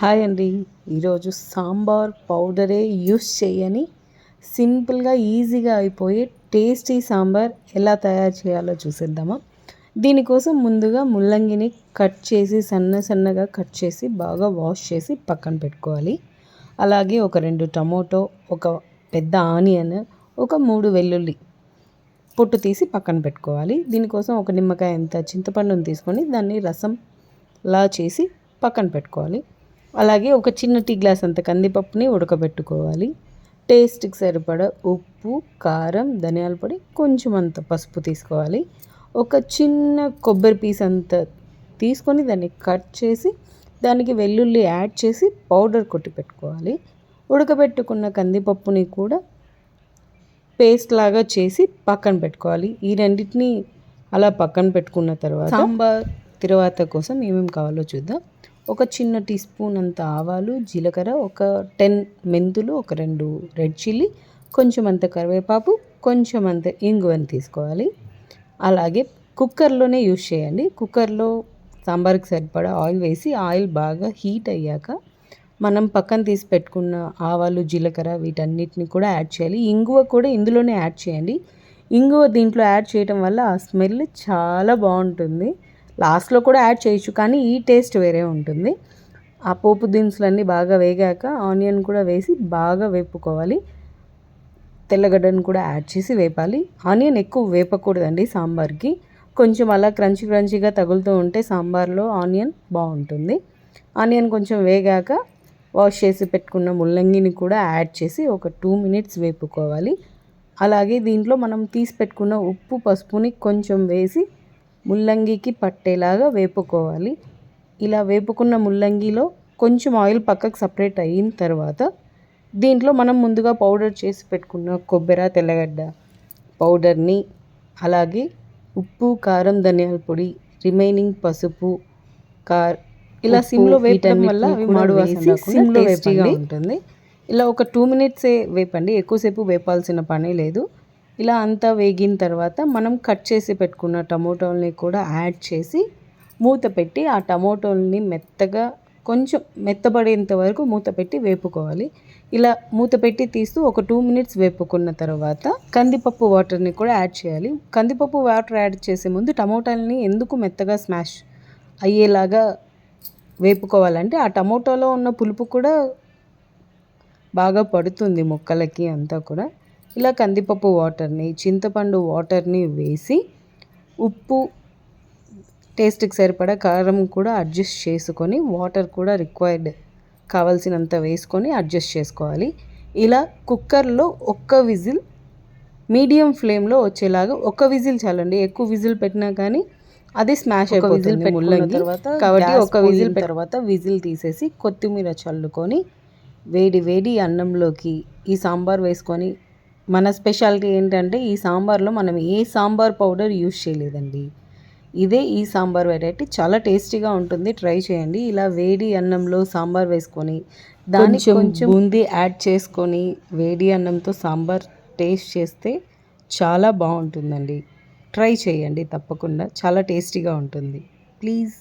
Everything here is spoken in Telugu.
హాయ్ అండి. ఈరోజు సాంబార్ పౌడరే యూస్ చేయని సింపుల్గా ఈజీగా అయిపోయే టేస్టీ సాంబార్ ఎలా తయారు చేయాలో చూసేద్దామా. దీనికోసం ముందుగా ముల్లంగిని కట్ చేసి సన్నగా కట్ చేసి బాగా వాష్ చేసి పక్కన పెట్టుకోవాలి. అలాగే ఒక 2 టమోటో, ఒక పెద్ద ఆనియన్, ఒక 3 వెల్లుల్లి పొట్టు తీసి పక్కన పెట్టుకోవాలి. దీనికోసం ఒక నిమ్మకాయ అంత చింతపండుని తీసుకొని దాన్ని రసంలా చేసి పక్కన పెట్టుకోవాలి. అలాగే ఒక చిన్న టీ గ్లాస్ అంత కందిపప్పుని ఉడకబెట్టుకోవాలి. టేస్ట్కి సరిపడా ఉప్పు, కారం, ధనియాల పొడి, కొంచెం అంత పసుపు తీసుకోవాలి. ఒక చిన్న కొబ్బరి పీస్ అంత తీసుకొని దాన్ని కట్ చేసి దానికి వెల్లుల్లి యాడ్ చేసి పౌడర్ కొట్టి పెట్టుకోవాలి. ఉడకబెట్టుకున్న కందిపప్పుని కూడా పేస్ట్ లాగా చేసి పక్కన పెట్టుకోవాలి. ఈ రెండింటిని అలా పక్కన పెట్టుకున్న తర్వాత సాంబార్ తిరువాత కోసం ఏమేమి కావాలో చూద్దాం. ఒక చిన్న టీ స్పూన్ అంత ఆవాలు, జీలకర్ర, ఒక 10 మెంతులు, ఒక 2 రెడ్ చిల్లీ, కొంచెం అంత కరివేపాకు, కొంచెం అంత ఇంగువని తీసుకోవాలి. అలాగే కుక్కర్లోనే యూస్ చేయండి. కుక్కర్లో సాంబార్కి సరిపడా ఆయిల్ వేసి ఆయిల్ బాగా హీట్ అయ్యాక మనం పక్కన తీసి పెట్టుకున్న ఆవాలు, జీలకర్ర వీటన్నిటిని కూడా యాడ్ చేయాలి. ఇంగువ కూడా ఇందులోనే యాడ్ చేయండి. ఇంగువ దీంట్లో యాడ్ చేయడం వల్ల ఆ స్మెల్ చాలా బాగుంటుంది. లాస్ట్లో కూడా యాడ్ చేయొచ్చు, కానీ ఈ టేస్ట్ వేరే ఉంటుంది. ఆ పోపు దినుసులన్నీ బాగా వేగాక ఆనియన్ కూడా వేసి బాగా వేపుకోవాలి. తెల్లగడ్డను కూడా యాడ్ చేసి వేపాలి. ఆనియన్ ఎక్కువ వేపకూడదండి సాంబార్కి. కొంచెం అలా క్రంచీగా తగులుతూ ఉంటే సాంబార్లో ఆనియన్ బాగుంటుంది. ఆనియన్ కొంచెం వేగాక వాష్ చేసి పెట్టుకున్న ముల్లంగిని కూడా యాడ్ చేసి ఒక 2 మినిట్స్ వేపుకోవాలి. అలాగే దీంట్లో మనం తీసి పెట్టుకున్న ఉప్పు, పసుపుని కొంచెం వేసి ముల్లంగికి పట్టేలాగా వేపుకోవాలి. ఇలా వేపుకున్న ముల్లంగిలో కొంచెం ఆయిల్ పక్కకు సపరేట్ అయిన తర్వాత దీంట్లో మనం ముందుగా పౌడర్ చేసి పెట్టుకున్న కొబ్బరి, తెల్లగడ్డ పౌడర్ని, అలాగే ఉప్పు, కారం, ధనియాల పొడి, రిమైనింగ్ పసుపు, ఇలా సిమ్లో వేపడం వల్ల అవి మాడు వాసన సిమ్లో వేపండి ఉంటుంది. ఇలా ఒక 2 మినిట్సే వేపండి, ఎక్కువసేపు వేపాల్సిన పని లేదు. ఇలా అంతా వేగిన తర్వాత మనం కట్ చేసి పెట్టుకున్న టమోటోల్ని కూడా యాడ్ చేసి మూత పెట్టి ఆ టమోటోల్ని మెత్తగా కొంచెం మెత్తబడేంత వరకు మూత పెట్టి వేపుకోవాలి. ఇలా మూత పెట్టి తీస్తూ ఒక 2 మినిట్స్ వేపుకున్న తర్వాత కందిపప్పు వాటర్ని కూడా యాడ్ చేయాలి. కందిపప్పు వాటర్ యాడ్ చేసే ముందు టమోటాలని ఎందుకు మెత్తగా స్మాష్ అయ్యేలాగా వేపుకోవాలంటే ఆ టమోటాలో ఉన్న పులుపు కూడా బాగా పడుతుంది ముక్కలకి అంతా కూడా. ఇలా కందిపప్పు వాటర్ని, చింతపండు వాటర్ని వేసి ఉప్పు, టేస్ట్కి సరిపడా కారం కూడా అడ్జస్ట్ చేసుకొని వాటర్ కూడా రిక్వైర్డ్ కావాల్సినంత వేసుకొని అడ్జస్ట్ చేసుకోవాలి. ఇలా కుక్కర్లో ఒక్క విజిల్ మీడియం ఫ్లేమ్లో వచ్చేలాగా ఒక విజిల్ చాలండి. ఎక్కువ విజిల్ పెట్టినా కానీ అది స్మాష్ అయిపోతుంది ముల్లంగి తర్వాత. కాబట్టి ఒక విజిల్ తర్వాత విజిల్ తీసేసి కొత్తిమీర చల్లుకొని వేడి అన్నంలోకి ఈ సాంబార్ వేసుకొని, మన స్పెషాలిటీ ఏంటంటే ఈ సాంబార్లో మనం ఏ సాంబార్ పౌడర్ యూస్ చేయలేదండి. ఇదే ఈ సాంబార్ వెరైటీ చాలా టేస్టీగా ఉంటుంది, ట్రై చేయండి. ఇలా వేడి అన్నంలో సాంబార్ వేసుకొని దానికి కొంచెం బూందీ యాడ్ చేసుకొని వేడి అన్నంతో సాంబార్ టేస్ట్ చేస్తే చాలా బాగుంటుందండి. ట్రై చేయండి తప్పకుండా, చాలా టేస్టీగా ఉంటుంది. ప్లీజ్